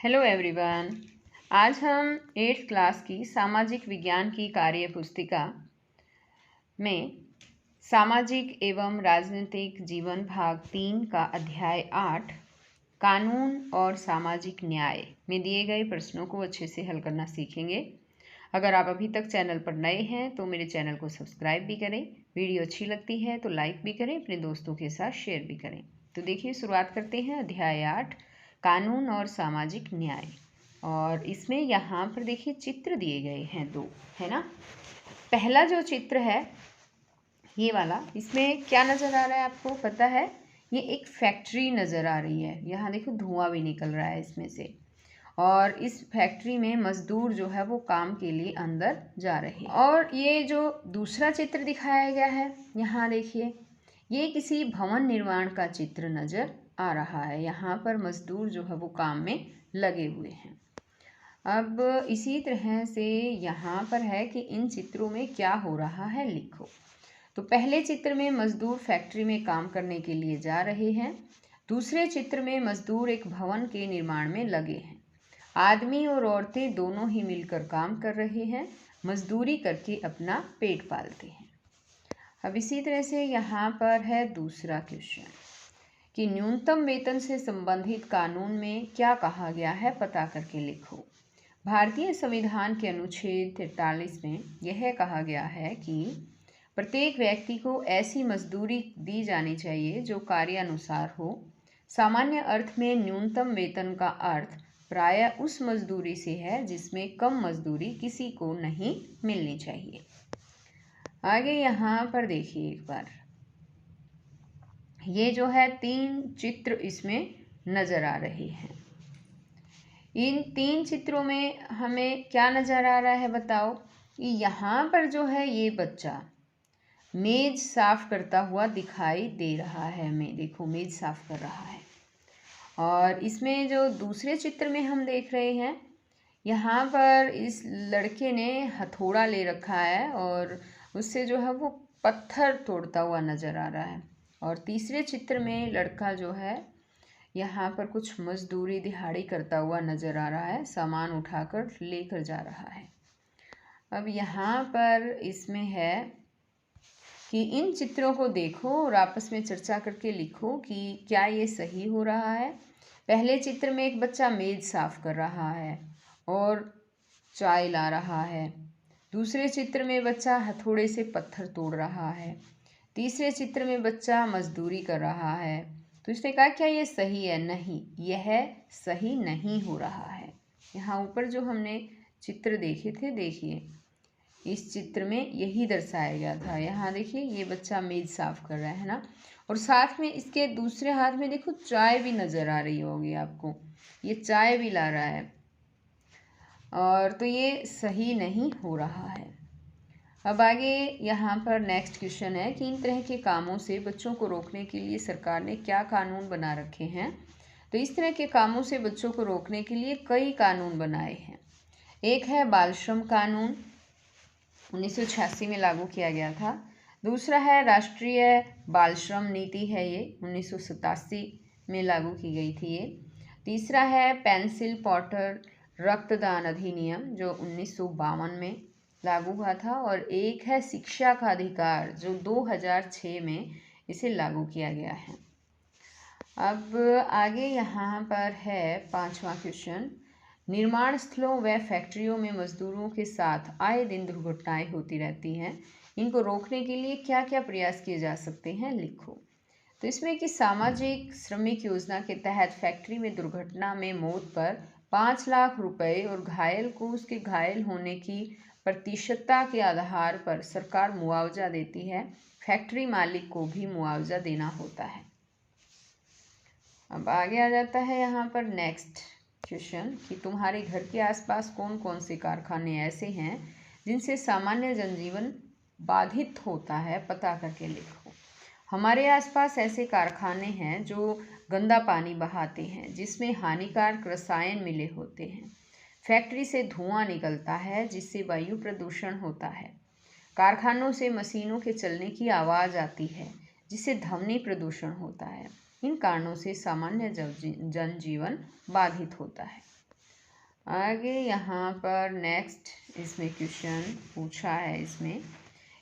Hello everyone. आज हम 8th class की सामाजिक विज्ञान की कार्य पुस्तिका में सामाजिक एवं राजनीतिक जीवन भाग 3 का अध्याय 8 कानून और सामाजिक न्याय में दिए गए प्रश्नों को अच्छे से हल करना सीखेंगे। अगर आप अभी तक चैनल पर नए हैं तो मेरे चैनल को सब्सक्राइब भी करें। वीडियो अच्छी लगती है तो लाइक भी करें, अपने दोस्तों के साथ शेयर भी करें। तो देखिए, शुरुआत करते हैं अध्याय 8 कानून और सामाजिक न्याय। और इसमें यहाँ पर देखिए चित्र दिए गए हैं दो, है ना। पहला जो चित्र है ये वाला, इसमें क्या नज़र आ रहा है आपको पता है? ये एक फैक्ट्री नज़र आ रही है। यहाँ देखो धुआं भी निकल रहा है इसमें से, और इस फैक्ट्री में मजदूर जो है वो काम के लिए अंदर जा रहे हैं। और ये जो दूसरा चित्र दिखाया गया है, यहाँ देखिए, ये किसी भवन निर्माण का चित्र नज़र आ रहा है। यहाँ पर मजदूर जो है वो काम में लगे हुए हैं। अब इसी तरह से यहाँ पर है कि इन चित्रों में क्या हो रहा है लिखो। तो पहले चित्र में मजदूर फैक्ट्री में काम करने के लिए जा रहे हैं। दूसरे चित्र में मजदूर एक भवन के निर्माण में लगे हैं। आदमी और औरतें दोनों ही मिलकर काम कर रहे हैं, मजदूरी करके अपना पेट पालते हैं। अब इसी तरह से यहाँ पर है दूसरा क्वेश्चन कि न्यूनतम वेतन से संबंधित कानून में क्या कहा गया है, पता करके लिखो। भारतीय संविधान के अनुच्छेद 43 में यह कहा गया है कि प्रत्येक व्यक्ति को ऐसी मजदूरी दी जानी चाहिए जो कार्यानुसार हो। सामान्य अर्थ में न्यूनतम वेतन का अर्थ प्रायः उस मजदूरी से है जिसमें कम मजदूरी किसी को नहीं मिलनी चाहिए। आगे यहाँ पर देखिए एक बार, ये जो है 3 चित्र इसमें नज़र आ रहे हैं। इन 3 चित्रों में हमें क्या नज़र आ रहा है बताओ? कि यहाँ पर जो है ये बच्चा मेज साफ करता हुआ दिखाई दे रहा है। हमें देखो मेज साफ कर रहा है। और इसमें जो दूसरे चित्र में हम देख रहे हैं, यहाँ पर इस लड़के ने हथौड़ा ले रखा है और उससे जो है वो पत्थर तोड़ता हुआ नज़र आ रहा है। और तीसरे चित्र में लड़का जो है यहाँ पर कुछ मजदूरी दिहाड़ी करता हुआ नज़र आ रहा है, सामान उठाकर लेकर जा रहा है। अब यहाँ पर इसमें है कि इन चित्रों को देखो और आपस में चर्चा करके लिखो कि क्या ये सही हो रहा है। पहले चित्र में एक बच्चा मेज साफ कर रहा है और चाय ला रहा है। दूसरे चित्र में बच्चा हथौड़े से पत्थर तोड़ रहा है। तीसरे चित्र में बच्चा मजदूरी कर रहा है। तो इसने कहा क्या ये सही है? नहीं, यह सही नहीं हो रहा है। यहाँ ऊपर जो हमने चित्र देखे थे, देखिए इस चित्र में यही दर्शाया गया था। यहाँ देखिए ये बच्चा मेज साफ कर रहा है ना, और साथ में इसके दूसरे हाथ में देखो चाय भी नज़र आ रही होगी आपको, ये चाय भी ला रहा है। और तो ये सही नहीं हो रहा है। अब आगे यहाँ पर नेक्स्ट क्वेश्चन है कि इन तरह के कामों से बच्चों को रोकने के लिए सरकार ने क्या कानून बना रखे हैं। तो इस तरह के कामों से बच्चों को रोकने के लिए कई कानून बनाए हैं। एक है बाल श्रम कानून, 1986 में लागू किया गया था। दूसरा है राष्ट्रीय बाल श्रम नीति है, ये 1987 में लागू की गई थी ये। तीसरा है पेंसिल पॉटर रक्तदान अधिनियम जो 1952 में लागू हुआ था। और एक है शिक्षा का अधिकार जो 2006 में इसे लागू किया गया है। अब आगे यहाँ पर है 5वां क्वेश्चन, निर्माण स्थलों व फैक्ट्रियों में मजदूरों के साथ आए दिन दुर्घटनाएं होती रहती हैं, इनको रोकने के लिए क्या क्या प्रयास किए जा सकते हैं, लिखो। तो इसमें कि सामाजिक श्रमिक योजना के तहत फैक्ट्री में दुर्घटना में मौत पर 5 लाख रुपए और घायल को उसके घायल होने की प्रतिशतता के आधार पर सरकार मुआवजा देती है। फैक्ट्री मालिक को भी मुआवजा देना होता है। अब आगे आ जाता है यहाँ पर नेक्स्ट क्वेश्चन कि तुम्हारे घर के आसपास कौन कौन से कारखाने ऐसे हैं जिनसे सामान्य जनजीवन बाधित होता है, पता करके लिखो। हमारे आसपास ऐसे कारखाने हैं जो गंदा पानी बहाते हैं, जिसमें हानिकारक रसायन मिले होते हैं। फैक्ट्री से धुआं निकलता है जिससे वायु प्रदूषण होता है। कारखानों से मशीनों के चलने की आवाज़ आती है जिससे ध्वनि प्रदूषण होता है। इन कारणों से सामान्य जनजीवन बाधित होता है। आगे यहाँ पर नेक्स्ट इसमें क्वेश्चन पूछा है इसमें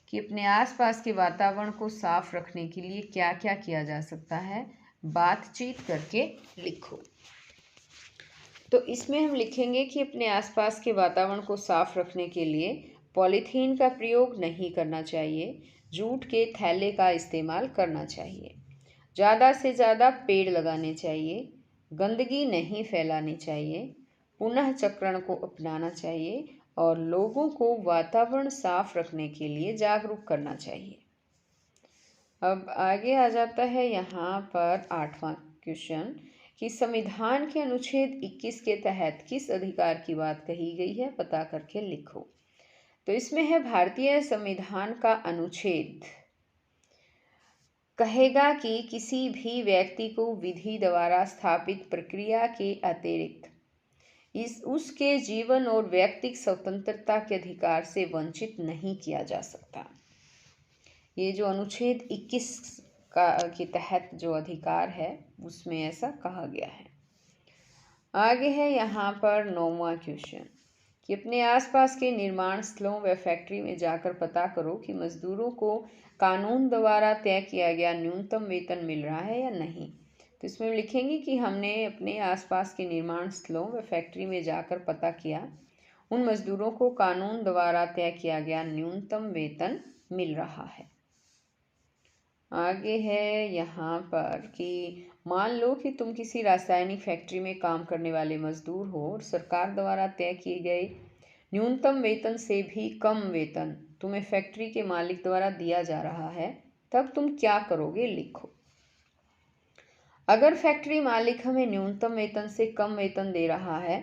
कि अपने आसपास के वातावरण को साफ रखने के लिए क्या क्या किया जा सकता है, बातचीत करके लिखो। तो इसमें हम लिखेंगे कि अपने आसपास के वातावरण को साफ रखने के लिए पॉलीथीन का प्रयोग नहीं करना चाहिए, जूट के थैले का इस्तेमाल करना चाहिए, ज़्यादा से ज़्यादा पेड़ लगाने चाहिए, गंदगी नहीं फैलानी चाहिए, पुनः चक्रण को अपनाना चाहिए और लोगों को वातावरण साफ रखने के लिए जागरूक करना चाहिए। अब आगे आ जाता है यहाँ पर 8वां क्वेश्चन कि संविधान के अनुच्छेद 21 के तहत किस अधिकार की बात कही गई है, पता करके लिखो। तो इसमें है भारतीय संविधान का अनुच्छेद कहेगा कि किसी भी व्यक्ति को विधि द्वारा स्थापित प्रक्रिया के अतिरिक्त उसके जीवन और व्यक्तिगत स्वतंत्रता के अधिकार से वंचित नहीं किया जा सकता। ये जो अनुच्छेद 21 के तहत जो अधिकार है उसमें ऐसा कहा गया है। आगे है यहाँ पर 9वां क्वेश्चन कि अपने आसपास के निर्माण स्थलों व फैक्ट्री में जाकर पता करो कि मजदूरों को कानून द्वारा तय किया गया न्यूनतम वेतन मिल रहा है या नहीं। तो इसमें लिखेंगे कि हमने अपने आसपास के निर्माण स्थलों व फैक्ट्री में जाकर पता किया उन मजदूरों को कानून द्वारा तय किया गया न्यूनतम वेतन मिल रहा है। आगे है यहाँ पर कि मान लो कि तुम किसी रासायनिक फैक्ट्री में काम करने वाले मजदूर हो और सरकार द्वारा तय किए गए न्यूनतम वेतन से भी कम वेतन तुम्हें फैक्ट्री के मालिक द्वारा दिया जा रहा है, तब तुम क्या करोगे, लिखो। अगर फैक्ट्री मालिक हमें न्यूनतम वेतन से कम वेतन दे रहा है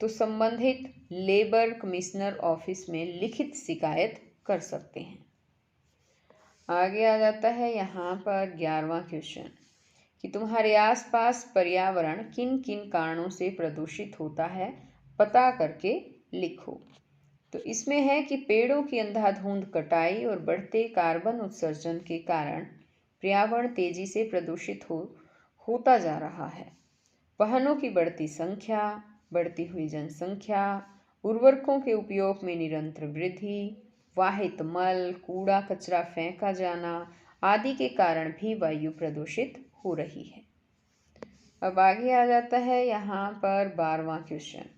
तो संबंधित लेबर कमिश्नर ऑफिस में लिखित शिकायत कर सकते हैं। आगे आ जाता है यहाँ पर 11वां क्वेश्चन कि तुम्हारे आसपास पर्यावरण किन किन कारणों से प्रदूषित होता है, पता करके लिखो। तो इसमें है कि पेड़ों की अंधाधुंध कटाई और बढ़ते कार्बन उत्सर्जन के कारण पर्यावरण तेजी से प्रदूषित होता जा रहा है। वाहनों की बढ़ती संख्या, बढ़ती हुई जनसंख्या, उर्वरकों के उपयोग में निरंतर वृद्धि, वाहित मल, कूड़ा कचरा फेंका जाना आदि के कारण भी वायु प्रदूषित हो रही है। अब आगे आ जाता है यहाँ पर 12वां क्वेश्चन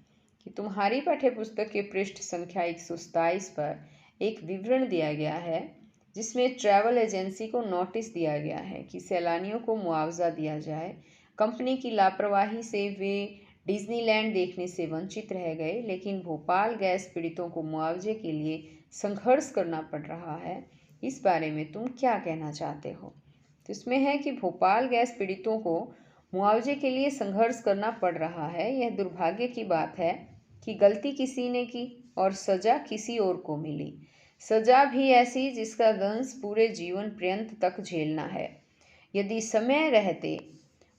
कि तुम्हारी पाठ्यपुस्तक के पृष्ठ संख्या 127 पर एक विवरण दिया गया है जिसमें ट्रैवल एजेंसी को नोटिस दिया गया है कि सैलानियों को मुआवजा दिया जाए। कंपनी की लापरवाही से वे डिज्नीलैंड देखने से वंचित रह गए, लेकिन भोपाल गैस पीड़ितों को मुआवजे के लिए संघर्ष करना पड़ रहा है। इस बारे में तुम क्या कहना चाहते हो। तो इसमें है कि भोपाल गैस पीड़ितों को मुआवजे के लिए संघर्ष करना पड़ रहा है। यह दुर्भाग्य की बात है कि गलती किसी ने की और सजा किसी और को मिली, सजा भी ऐसी जिसका दंश पूरे जीवन पर्यंत तक झेलना है। यदि समय रहते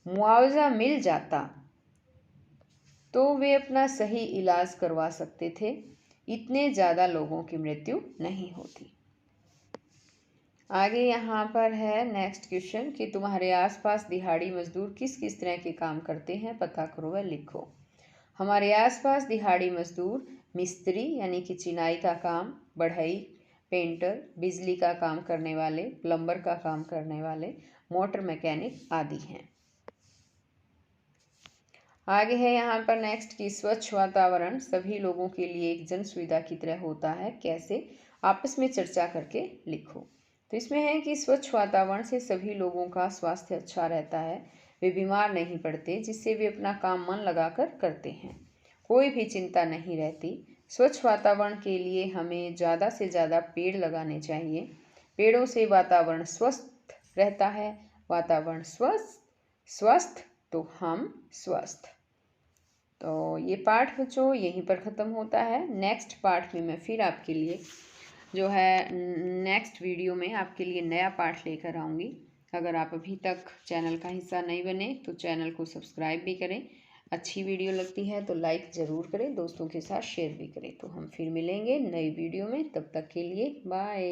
मुआवजा मिल जाता तो वे अपना सही इलाज करवा सकते थे, इतने ज़्यादा लोगों की मृत्यु नहीं होती। आगे यहाँ पर है नेक्स्ट क्वेश्चन कि तुम्हारे आसपास दिहाड़ी मजदूर किस किस तरह के काम करते हैं, पता करो व लिखो। हमारे आसपास दिहाड़ी मजदूर मिस्त्री यानी कि चिनाई का काम, बढ़ई, पेंटर, बिजली का काम करने वाले, प्लम्बर का काम करने वाले, मोटर मैकेनिक आदि हैं। आगे है यहाँ पर नेक्स्ट कि स्वच्छ वातावरण सभी लोगों के लिए एक जन सुविधा की तरह होता है, कैसे, आपस में चर्चा करके लिखो। तो इसमें है कि स्वच्छ वातावरण से सभी लोगों का स्वास्थ्य अच्छा रहता है, वे बीमार नहीं पड़ते, जिससे वे अपना काम मन लगाकर करते हैं, कोई भी चिंता नहीं रहती। स्वच्छ वातावरण के लिए हमें ज़्यादा से ज़्यादा पेड़ लगाने चाहिए। पेड़ों से वातावरण स्वस्थ रहता है, वातावरण स्वस्थ तो हम स्वस्थ। तो ये पाठ बच्चों यहीं पर ख़त्म होता है। नेक्स्ट पार्ट में मैं फिर आपके लिए जो है नेक्स्ट वीडियो में आपके लिए नया पाठ लेकर आऊँगी। अगर आप अभी तक चैनल का हिस्सा नहीं बने तो चैनल को सब्सक्राइब भी करें। अच्छी वीडियो लगती है तो लाइक ज़रूर करें, दोस्तों के साथ शेयर भी करें। तो हम फिर मिलेंगे नई वीडियो में, तब तक के लिए बाय।